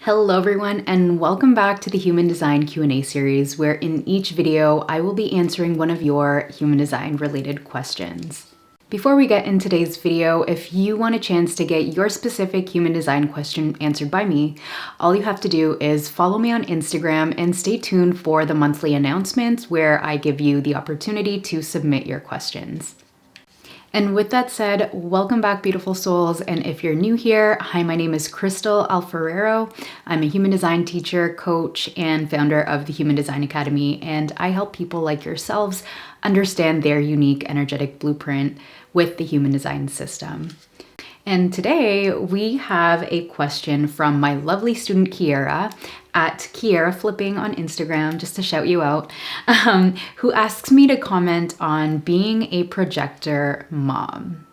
Hello everyone, and welcome back to the Human Design Q&A series, where in each video I will be answering one of your human design related questions. Before we get in today's video, if you want a chance to get your specific human design question answered by me, all you have to do is follow me on Instagram and stay tuned for the monthly announcements where I give you the opportunity to submit your questions. And with that said, welcome back, beautiful souls. And if you're new here, hi, my name is Crystal Alfarero. I'm a human design teacher, coach, and founder of the Human Design Academy. And I help people like yourselves understand their unique energetic blueprint with the human design system. And today we have a question from my lovely student Kiera at Kiera Flipping on Instagram, just to shout you out, who asks me to comment on being a projector mom.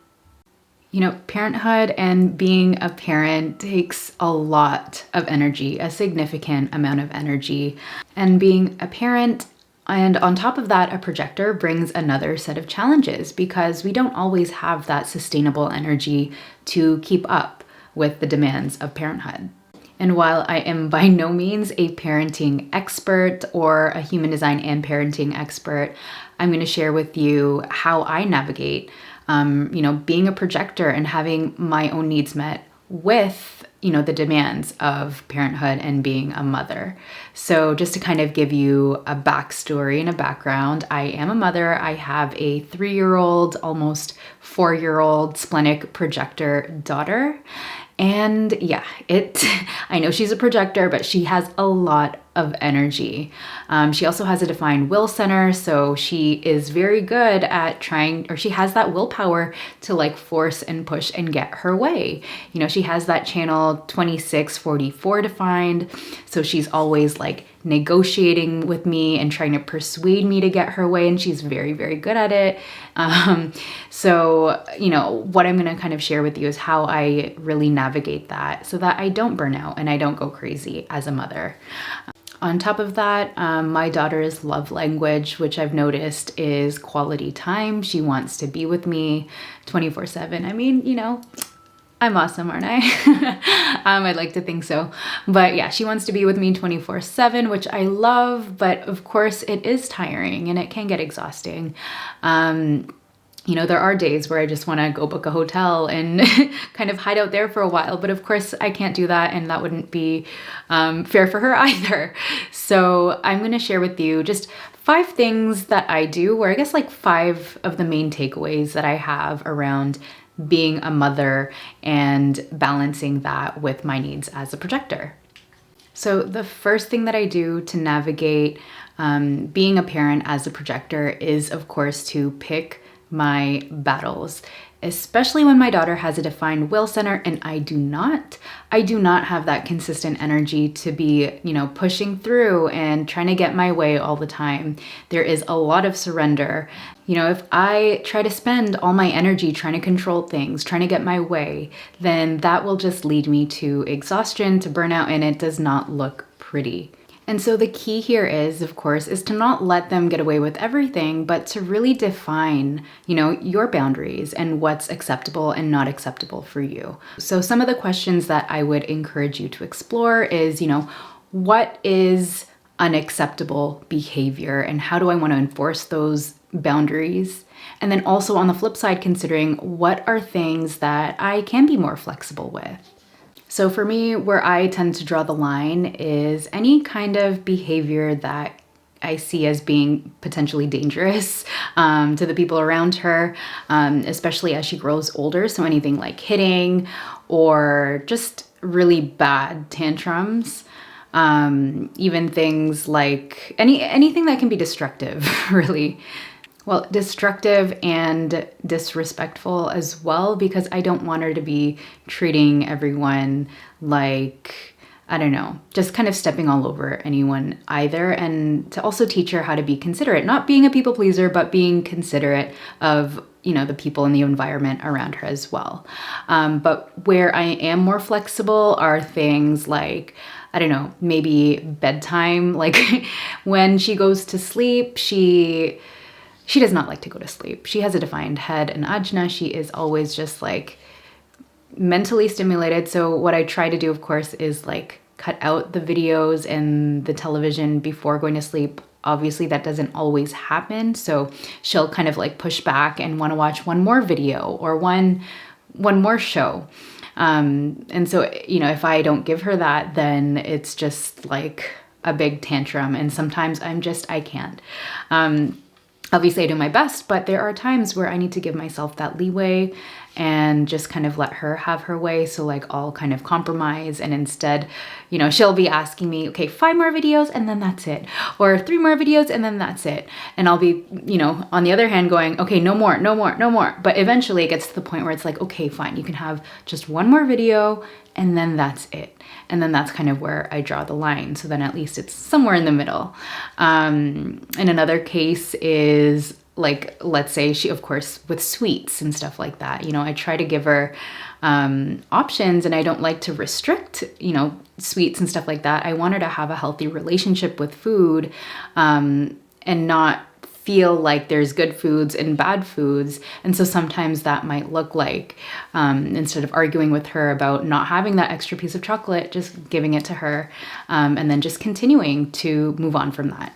You know, parenthood and being a parent takes a lot of energy, a significant amount of energy. And being a parent and on top of that, a projector brings another set of challenges because we don't always have that sustainable energy to keep up with the demands of parenthood. And while I am by no means a parenting expert or a human design and parenting expert, I'm going to share with you how I navigate, being a projector and having my own needs met with the demands of parenthood and being a mother. So just to kind of give you a backstory and a background, I am a mother. I have a 3-year-old, almost 4-year-old splenic projector daughter. And yeah, I know she's a projector, but she has a lot of energy. She also has a defined will center, so she is very good at she has that willpower to force and push and get her way. She has that channel 2644 defined, so she's always negotiating with me and trying to persuade me to get her way, and she's very, very good at it. So what I'm going to kind of share with you is how I really navigate that so that I don't burn out and I don't go crazy as a mother. On top of that, my daughter's love language, which I've noticed, is quality time. She wants to be with me 24/7. I mean, I'm awesome, aren't I? I'd like to think so. But yeah, she wants to be with me 24/7, which I love, but of course it is tiring and it can get exhausting. There are days where I just want to go book a hotel and kind of hide out there for a while, but of course I can't do that, and that wouldn't be fair for her either. So I'm going to share with you just 5 things that I do, or I guess 5 of the main takeaways that I have around being a mother and balancing that with my needs as a projector. So the first thing that I do to navigate being a parent as a projector is, of course, to pick my battles, especially when my daughter has a defined will center and I do not have that consistent energy to be, pushing through and trying to get my way all the time. There is a lot of surrender. If I try to spend all my energy trying to control things, trying to get my way, then that will just lead me to exhaustion, to burnout, and it does not look pretty. And so the key here is, of course, is to not let them get away with everything, but to really define, your boundaries and what's acceptable and not acceptable for you. So some of the questions that I would encourage you to explore is, what is unacceptable behavior and how do I want to enforce those boundaries? And then also on the flip side, considering what are things that I can be more flexible with. So for me, where I tend to draw the line is any kind of behavior that I see as being potentially dangerous to the people around her, especially as she grows older. So anything like hitting or just really bad tantrums, even things like anything that can be destructive, really. Well, destructive and disrespectful as well, because I don't want her to be treating everyone just kind of stepping all over anyone either. And to also teach her how to be considerate, not being a people pleaser, but being considerate of, the people in the environment around her as well. But where I am more flexible are things like, maybe bedtime, when she goes to sleep, she does not like to go to sleep. She has a defined head and ajna. She is always just mentally stimulated. So what I try to do, of course, is cut out the videos and the television before going to sleep. Obviously that doesn't always happen. So she'll kind of like push back and want to watch one more video or one more show. And so, you know, if I don't give her that, then it's just like a big tantrum. And sometimes I can't. Obviously I do my best, but there are times where I need to give myself that leeway and just kind of let her have her way. So like I'll kind of compromise, and instead, you know, she'll be asking me, okay, 5 more videos and then that's it. Or 3 more videos and then that's it. And I'll be, you know, on the other hand going, okay, no more. But eventually it gets to the point where it's like, okay, fine, you can have just 1 more video and then that's it. And then that's kind of where I draw the line. So then at least it's somewhere in the middle. And another case is like, let's say she, of course, with sweets and stuff like that, you know, I try to give her options, and I don't like to restrict, you know, sweets and stuff like that. I want her to have a healthy relationship with food, and not feel like there's good foods and bad foods. And so sometimes that might look like, instead of arguing with her about not having that extra piece of chocolate, just giving it to her, and then just continuing to move on from that.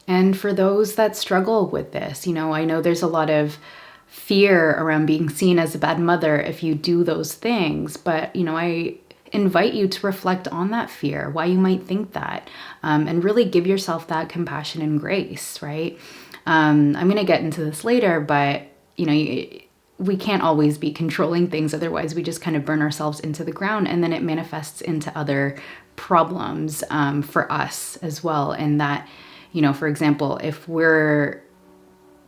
And for those that struggle with this, you know, I know there's a lot of fear around being seen as a bad mother if you do those things, but, you know, I invite you to reflect on that fear, why you might think that, and really give yourself that compassion and grace, right? I'm going to get into this later, but, you know, we can't always be controlling things. Otherwise, we just kind of burn ourselves into the ground, and then it manifests into other problems for us as well. And that, you know, for example, if we're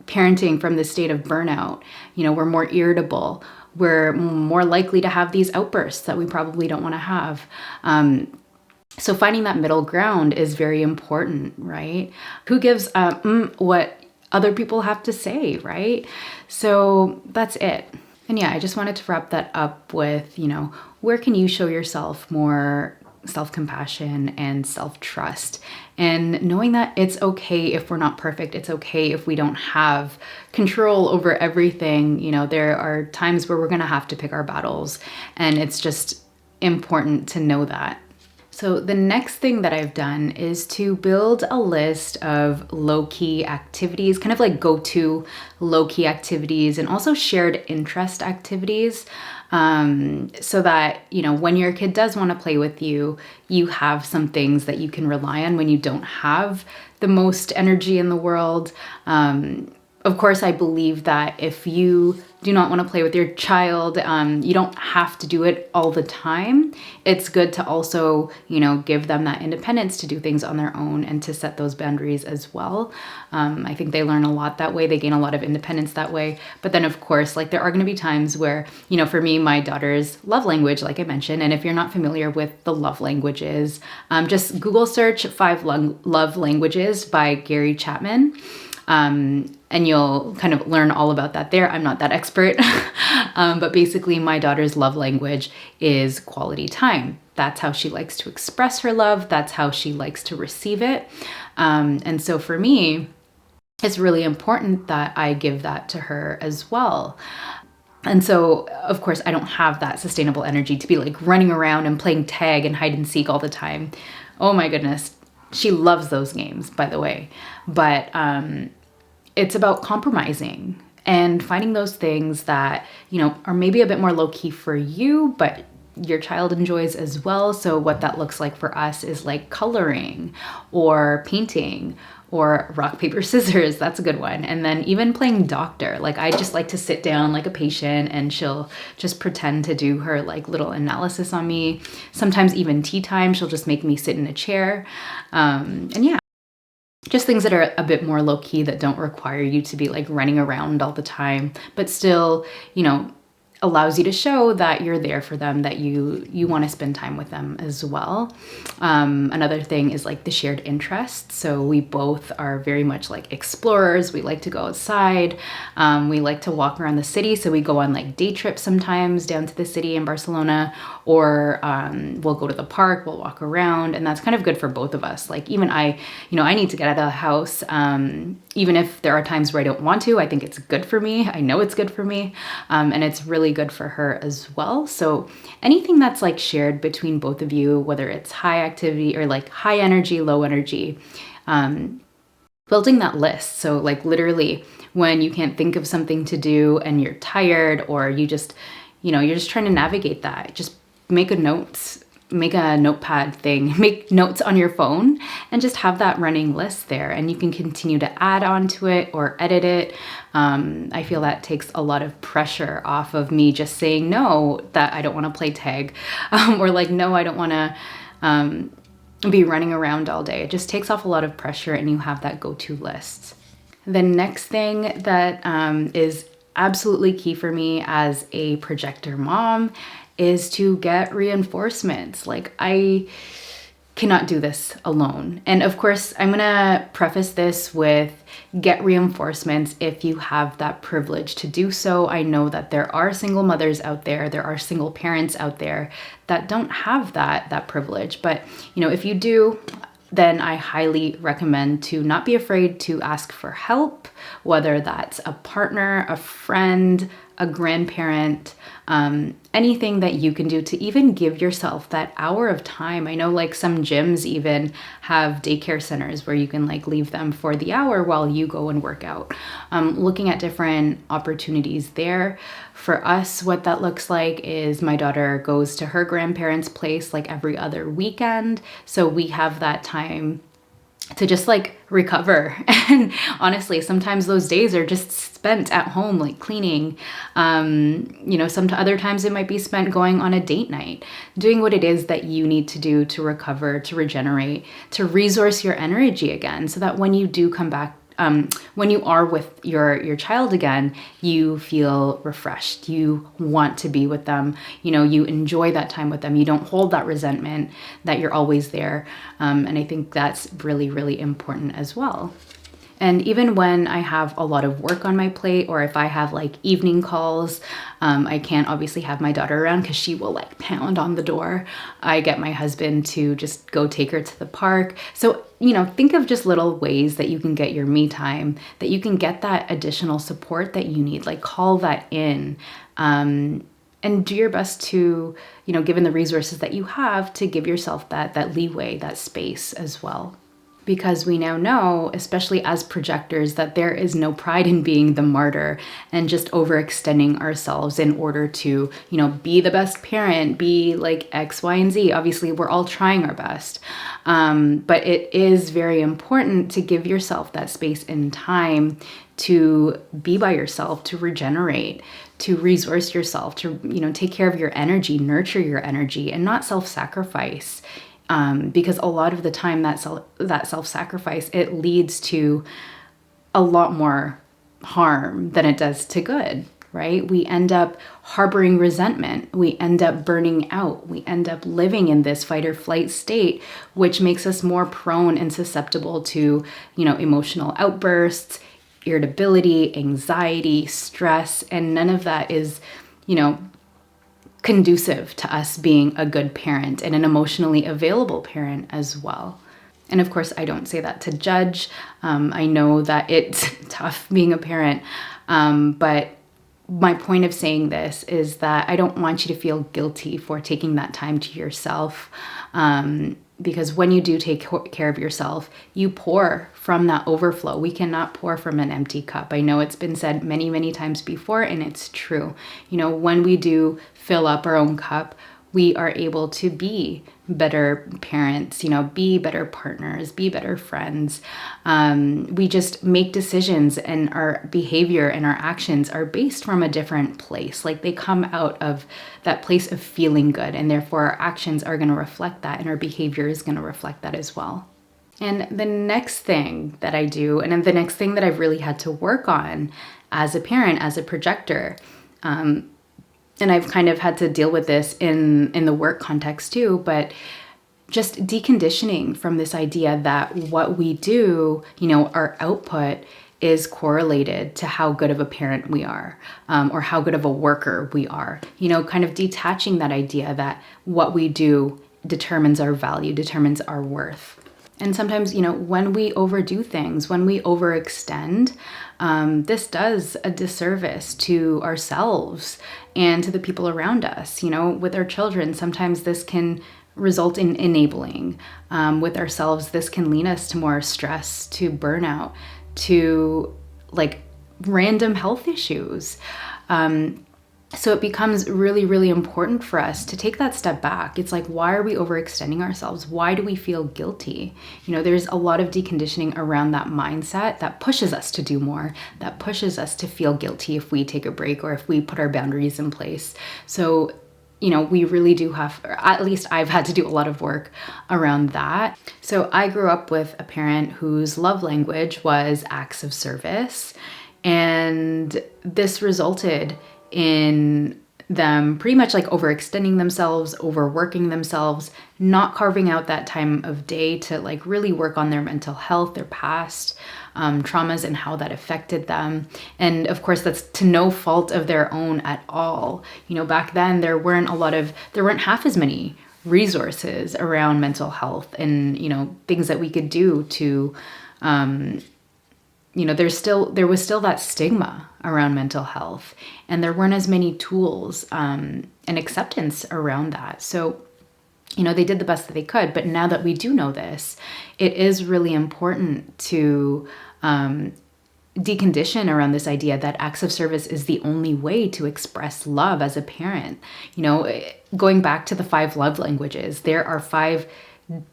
parenting from the state of burnout, you know, we're more irritable, we're more likely to have these outbursts that we probably don't want to have. So finding that middle ground is very important, right? Who gives what other people have to say, right? So that's it. And yeah, I just wanted to wrap that up with, you know, where can you show yourself more self-compassion and self-trust, and knowing that it's okay if we're not perfect. It's okay if we don't have control over everything. You know, there are times where we're going to have to pick our battles, and it's just important to know that. So the next thing that I've done is to build a list of low-key activities, kind of like go-to low-key activities, and also shared interest activities, so that, you know, when your kid does want to play with you, you have some things that you can rely on when you don't have the most energy in the world. Of course, I believe that if you do not want to play with your child, you don't have to do it all the time. It's good to also, you know, give them that independence to do things on their own and to set those boundaries as well. I think they learn a lot that way. They gain a lot of independence that way. But then, of course, like there are going to be times where, you know, for me, my daughter's love language, like I mentioned, and if you're not familiar with the love languages, just Google search 5 love languages by Gary Chapman. And you'll kind of learn all about that there. I'm not that expert, but basically my daughter's love language is quality time. That's how she likes to express her love. That's how she likes to receive it. And so for me, it's really important that I give that to her as well. And so, of course, I don't have that sustainable energy to be like running around and playing tag and hide and seek all the time. Oh my goodness. She loves those games, by the way. But, it's about compromising and finding those things that, you know, are maybe a bit more low-key for you, but your child enjoys as well. So what that looks like for us is like coloring or painting or rock, paper, scissors. That's a good one. And then even playing doctor. Like I just like to sit down like a patient, and she'll just pretend to do her like little analysis on me. Sometimes even tea time, she'll just make me sit in a chair. And yeah. Just things that are a bit more low-key, that don't require you to be like running around all the time, but still, you know, allows you to show that you're there for them, that you want to spend time with them as well. Another thing is like the shared interests. So we both are very much like explorers. We like to go outside. We like to walk around the city. So we go on like day trips sometimes down to the city in Barcelona, or we'll go to the park, we'll walk around, and that's kind of good for both of us. Like even I need to get out of the house. Even if there are times where I don't want to, I think it's good for me. I know it's good for me. And it's really really good for her as well. So anything that's like shared between both of you, whether it's high activity or like high energy, low energy, building that list. So like literally when you can't think of something to do and you're tired, or you just, you're just trying to navigate that, just make a notepad thing, make notes on your phone and just have that running list there, and you can continue to add on to it or edit it. I feel that takes a lot of pressure off of me just saying no, that I don't want to play tag, or like, no, I don't want to be running around all day. It just takes off a lot of pressure, and you have that go-to list. The next thing that is absolutely key for me as a projector mom is to get reinforcements. Like, I cannot do this alone. And of course, I'm gonna preface this with get reinforcements if you have that privilege to do so. I know that there are single mothers out there, there are single parents out there that don't have that privilege. But if you do, then I highly recommend to not be afraid to ask for help, whether that's a partner, a friend, a grandparent, anything that you can do to even give yourself that hour of time. I know like some gyms even have daycare centers where you can like leave them for the hour while you go and work out. Looking at different opportunities there. For us, what that looks like is my daughter goes to her grandparents' place like every other weekend. So we have that time to just like recover. And honestly, sometimes those days are just spent at home, like cleaning. Some other times it might be spent going on a date night, doing what it is that you need to do to recover, to regenerate, to resource your energy again, so that when you do come back, when you are with your child again, you feel refreshed. You want to be with them. You enjoy that time with them. You don't hold that resentment that you're always there. And I think that's really, really important as well. And even when I have a lot of work on my plate, or if I have like evening calls, I can't obviously have my daughter around because she will like pound on the door. I get my husband to just go take her to the park. So, think of just little ways that you can get your me time, that you can get that additional support that you need, like call that in. And do your best to, given the resources that you have, to give yourself that leeway, that space as well. Because we now know, especially as projectors, that there is no pride in being the martyr and just overextending ourselves in order to, be the best parent, be like X, Y, and Z. Obviously, we're all trying our best. But it is very important to give yourself that space and time to be by yourself, to regenerate, to resource yourself, to, take care of your energy, nurture your energy, and not self-sacrifice. Because a lot of the time that self-sacrifice, it leads to a lot more harm than it does to good, right? We end up harboring resentment. We end up burning out. We end up living in this fight or flight state, which makes us more prone and susceptible to, emotional outbursts, irritability, anxiety, stress, and none of that is, conducive to us being a good parent and an emotionally available parent as well. And of course, I don't say that to judge. I know that it's tough being a parent, but my point of saying this is that I don't want you to feel guilty for taking that time to yourself. Because when you do take care of yourself, you pour from that overflow. We cannot pour from an empty cup. I know it's been said many, many times before, and it's true. When we do fill up our own cup, we are able to be better parents, be better partners, be better friends. We just make decisions, and our behavior and our actions are based from a different place. Like they come out of that place of feeling good, and therefore our actions are going to reflect that, and our behavior is going to reflect that as well. And the next thing that I do, and then the next thing that I've really had to work on as a parent, as a projector, and I've kind of had to deal with this in the work context too, but just deconditioning from this idea that what we do, our output is correlated to how good of a parent we are, or how good of a worker we are. Kind of detaching that idea that what we do determines our value, determines our worth. And sometimes, when we overdo things, when we overextend, this does a disservice to ourselves and to the people around us. With our children, sometimes this can result in enabling. With ourselves, this can lead us to more stress, to burnout, to like random health issues. So it becomes really, really important for us to take that step back. It's like, why are we overextending ourselves? Why do we feel guilty? There's a lot of deconditioning around that mindset that pushes us to do more, that pushes us to feel guilty if we take a break or if we put our boundaries in place. So, we really do have, or at least I've had to do a lot of work around that. So I grew up with a parent whose love language was acts of service. And this resulted in them pretty much like overextending themselves, overworking themselves, not carving out that time of day to like really work on their mental health, their past traumas and how that affected them. And of course, that's to no fault of their own at all. Back then there weren't half as many resources around mental health and, things that we could do to, there was still that stigma around mental health, and there weren't as many tools and acceptance around that. So, they did the best that they could. But now that we do know this, it is really important to decondition around this idea that acts of service is the only way to express love as a parent. Going back to the 5 love languages, there are 5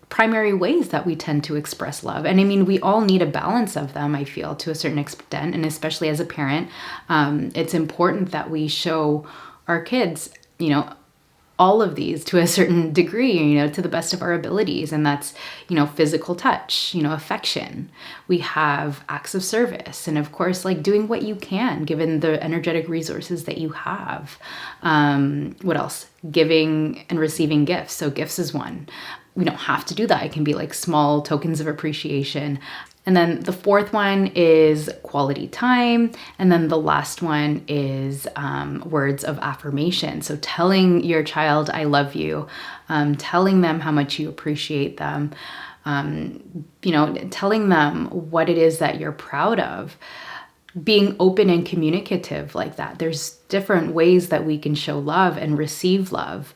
primary ways that we tend to express love. And I mean, we all need a balance of them, I feel, to a certain extent. And especially as a parent, it's important that we show our kids, all of these to a certain degree, to the best of our abilities. And that's, physical touch, affection. We have acts of service. And of course, like doing what you can, given the energetic resources that you have. What else? Giving and receiving gifts. So gifts is one. We don't have to do that. It can be like small tokens of appreciation. And then the 4th one is quality time. And then the last one is words of affirmation. So telling your child, I love you, telling them how much you appreciate them, telling them what it is that you're proud of, being open and communicative like that. There's different ways that we can show love and receive love.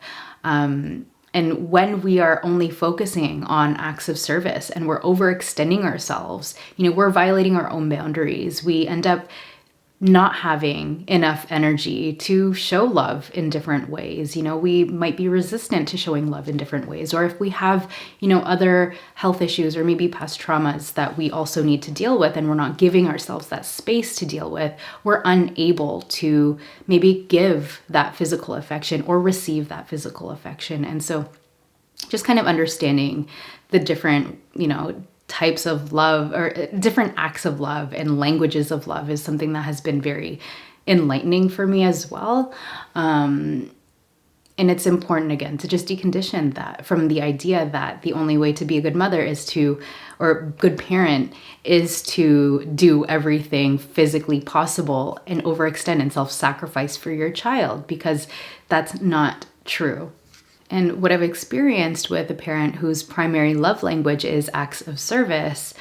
And when we are only focusing on acts of service and we're overextending ourselves, we're violating our own boundaries. We end up not having enough energy to show love in different ways. We might be resistant to showing love in different ways. Or if we have, other health issues or maybe past traumas that we also need to deal with and we're not giving ourselves that space to deal with, we're unable to maybe give that physical affection or receive that physical affection. And so just kind of understanding the different, types of love or different acts of love and languages of love is something that has been very enlightening for me as well. And it's important, again, to just decondition that from the idea that the only way to be a good mother or good parent is to do everything physically possible and overextend and self-sacrifice for your child, because that's not true. And what I've experienced with a parent whose primary love language is acts of service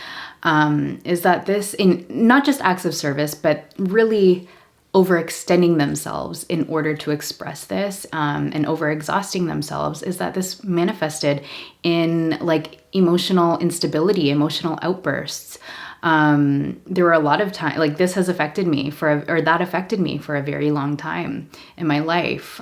is that this, in not just acts of service, but really overextending themselves in order to express this and overexhausting themselves, is that this manifested in like emotional instability, emotional outbursts. There were a lot of time, like this has affected me that affected me for a very long time in my life.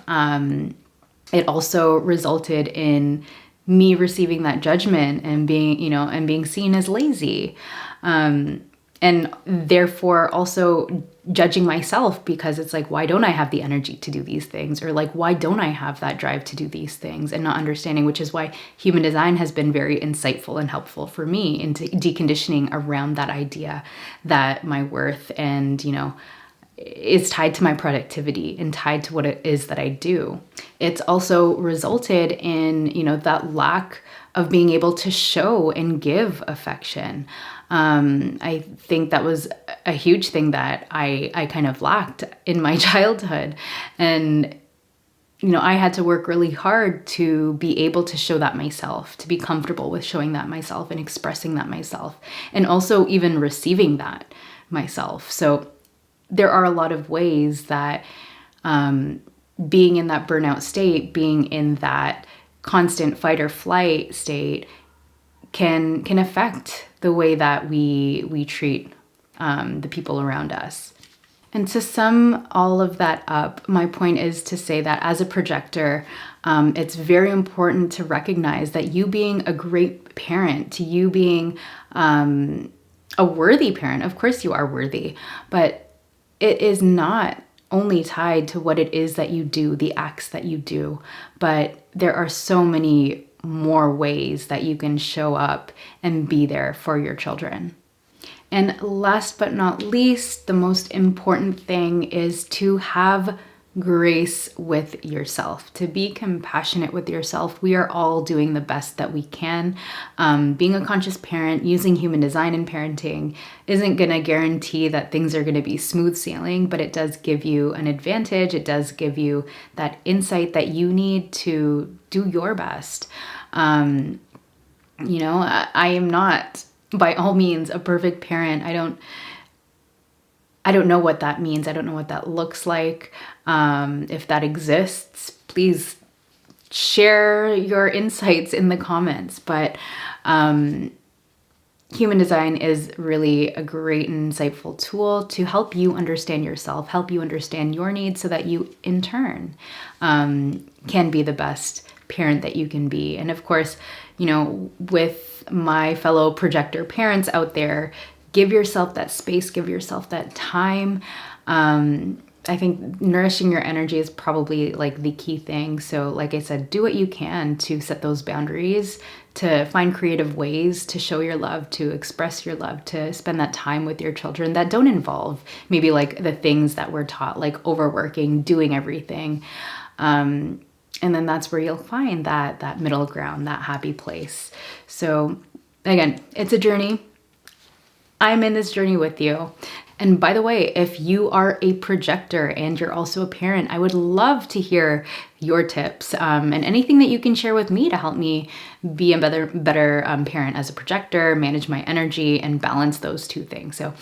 It also resulted in me receiving that judgment and being seen as lazy. And therefore also judging myself, because it's like, why don't I have the energy to do these things? Or like, why don't I have that drive to do these things? And not understanding, which is why human design has been very insightful and helpful for me into deconditioning around that idea that my worth and, is tied to my productivity and tied to what it is that I do. It's also resulted in, that lack of being able to show and give affection. I think that was a huge thing that I kind of lacked in my childhood. And I had to work really hard to be able to show that myself, to be comfortable with showing that myself and expressing that myself, and also even receiving that myself. So there are a lot of ways that being in that burnout state, being in that constant fight or flight state can affect the way that we treat the people around us. And to sum all of that up, my point is to say that as a projector, it's very important to recognize that you being a great parent, to you being a worthy parent, of course you are worthy, but it is not only tied to what it is that you do, the acts that you do, but there are so many more ways that you can show up and be there for your children. And last but not least, the most important thing is to have grace with yourself, to be compassionate with yourself. We are all doing the best that we can. Being a conscious parent, using human design in parenting isn't going to guarantee that things are going to be smooth sailing, but it does give you an advantage. It does give you that insight that you need to do your best. I am not by all means a perfect parent. I don't know what that means. I don't know what that looks like. If that exists, please share your insights in the comments. But human design is really a great and insightful tool to help you understand yourself, help you understand your needs so that you in turn can be the best parent that you can be. And of course, with my fellow projector parents out there, give yourself that space, give yourself that time. I think nourishing your energy is probably like the key thing. So like I said, do what you can to set those boundaries, to find creative ways to show your love, to express your love, to spend that time with your children that don't involve maybe like the things that we're taught, like overworking, doing everything. And then that's where you'll find that middle ground, that happy place. So again, it's a journey. I'm in this journey with you. And by the way, if you are a projector and you're also a parent, I would love to hear your tips and anything that you can share with me to help me be a better parent as a projector, manage my energy, and balance those two things. So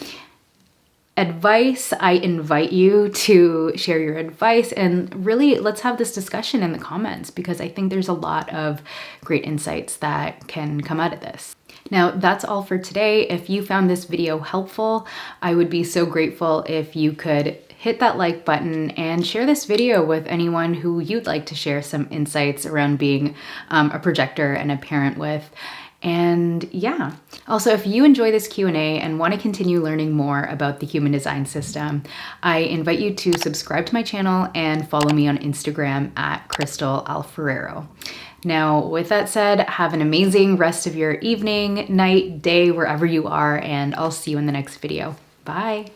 advice, I invite you to share your advice and really let's have this discussion in the comments because I think there's a lot of great insights that can come out of this. Now, that's all for today. If you found this video helpful, I would be so grateful if you could hit that like button and share this video with anyone who you'd like to share some insights around being a projector and a parent with. And yeah, also if you enjoy this Q&A and want to continue learning more about the human design system, I invite you to subscribe to my channel and follow me on Instagram at Crystal Alferrero. Now, with that said, have an amazing rest of your evening, night, day, wherever you are, and I'll see you in the next video. Bye.